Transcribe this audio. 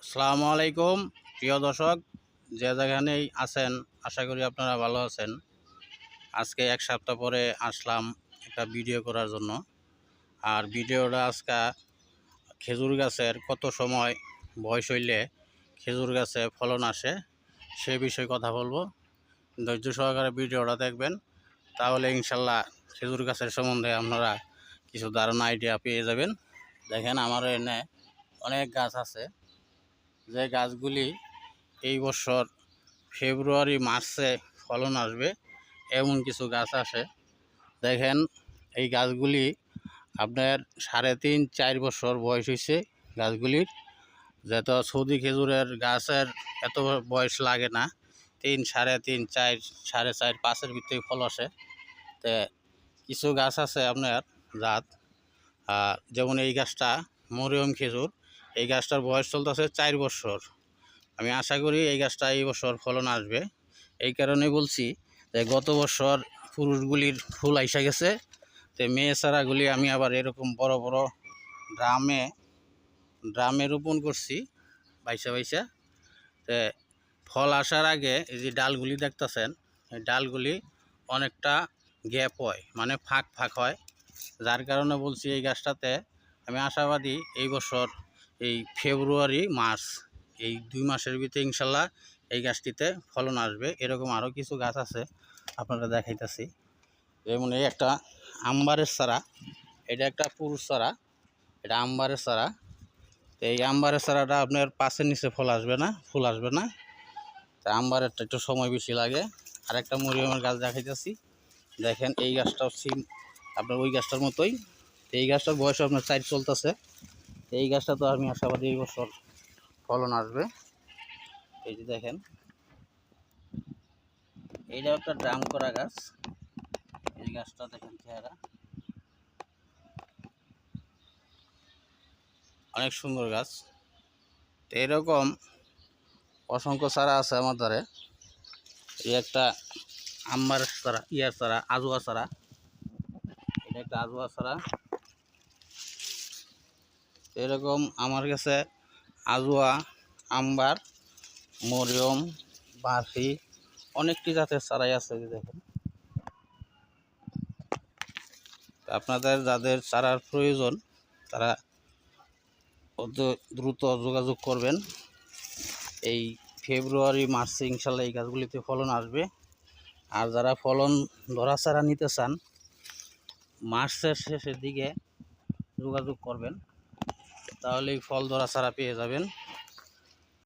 আসসালামু আলাইকুম প্রিয় দর্শক, যে যেখানেই আছেন আশা করি আপনারা ভালো আছেন। আজকে এক সপ্তাহ পরে আসলাম একটা ভিডিও করার জন্য। আর ভিডিওটা আজকে খেজুর গাছের কত সময় বয়স হইলে খেজুর গাছে ফলন আসে সে বিষয়ে কথা বলবো। ধৈর্য সহকারে ভিডিওটা দেখবেন, তাহলে ইনশাল্লাহ খেজুর গাছের সম্বন্ধে আপনারা কিছু ধারণা আইডিয়া পেয়ে যাবেন। দেখেন আমার এখানে অনেক গাছ আছে, যে গাছগুলি এই বছর ফেব্রুয়ারি মার্চে ফলন আসবে এমন কিছু গাছ আছে। দেখেন এই গাছগুলি আপনার 3.5-4 বছর বয়স হয়েছে গাছগুলির। যেহেতু সৌদি খেজুরের গাছের এত বয়স লাগে না, 3, 3.5, 4, 4.5, 5-এর ভিতরে ফল আসে। তো কিছু গাছ আছে আপনার জাত, যেমন এই গাছটা মরিয়ম খেজুর, এই গাছটার বয়স চলতেছে 4 বছর। আমি আশা করি এই গাছটা এই বছর ফলন আসবে। এই কারণে বলছি যে গত বছর পুরুষগুলির ফুল আইসা গেছে, তো মেয়ে চারাগুলি আমি আবার এরকম বড় বড় ড্রামে রোপণ করছি বাইসা বাইসা। তো ফল আসার আগে এই যে ডালগুলি দেখতেছেন, এই ডালগুলি অনেকটা গ্যাপ হয়, মানে ফাঁক ফাঁক হয়, যার কারণে বলছি এই গাছটাতে আমি আশাবাদী এই বছর এই ফেব্রুয়ারি মার্চ এই 2 মাসের ভিতরে ইনশাল্লাহ এই গাছটিতে ফলন আসবে। এরকম আরও কিছু গাছ আছে আপনারা দেখাইতেছি। যেমন এই একটা আম্বারের চারা, এটা একটা পুরুষ চারা, এটা আম্বারের চারা। তো এই আম্বারের চারাটা আপনার 5-এর নিচে ফুল আসবে না। তো আম্বারেরটা একটু সময় বেশি লাগে। আর একটা মরিয়মের গাছ দেখাইতেছি, দেখেন এই গাছটাও সিম আপনার ওই গাছটার মতোই। এই গাছটার বয়স আপনার 4 চলতেছে। এই গাছটা তো আমি আশাবাদী এই বছর ফলন আসবে। এই যে দেখেন এইটা একটা ড্রাম করা গাছ, এই গাছটা দেখেন চেহারা অনেক সুন্দর গাছ। তো এরকম অসংখ্য চারা আছে আমার ধারে। এই একটা আম্বার চারা, চারা আজোয়া চারা, এটা একটা আজোয়া চারা। এরকম আমার কাছে আজোয়া, আম্বার, মরিয়ম, বার্ফি অনেকটি জাতের চারাই আছে। দেখেন আপনাদের যাদের চারার প্রয়োজন তারা অত দ্রুত যোগাযোগ করবেন। এই ফেব্রুয়ারি মার্চে ইনশাল্লাহ এই গাছগুলিতে ফলন আসবে। আর যারা ফলন ধরা চারা নিতে চান মার্চের শেষের দিকে যোগাযোগ করবেন, তাহলেই ফল ধরা চারা পেয়ে যাবেন।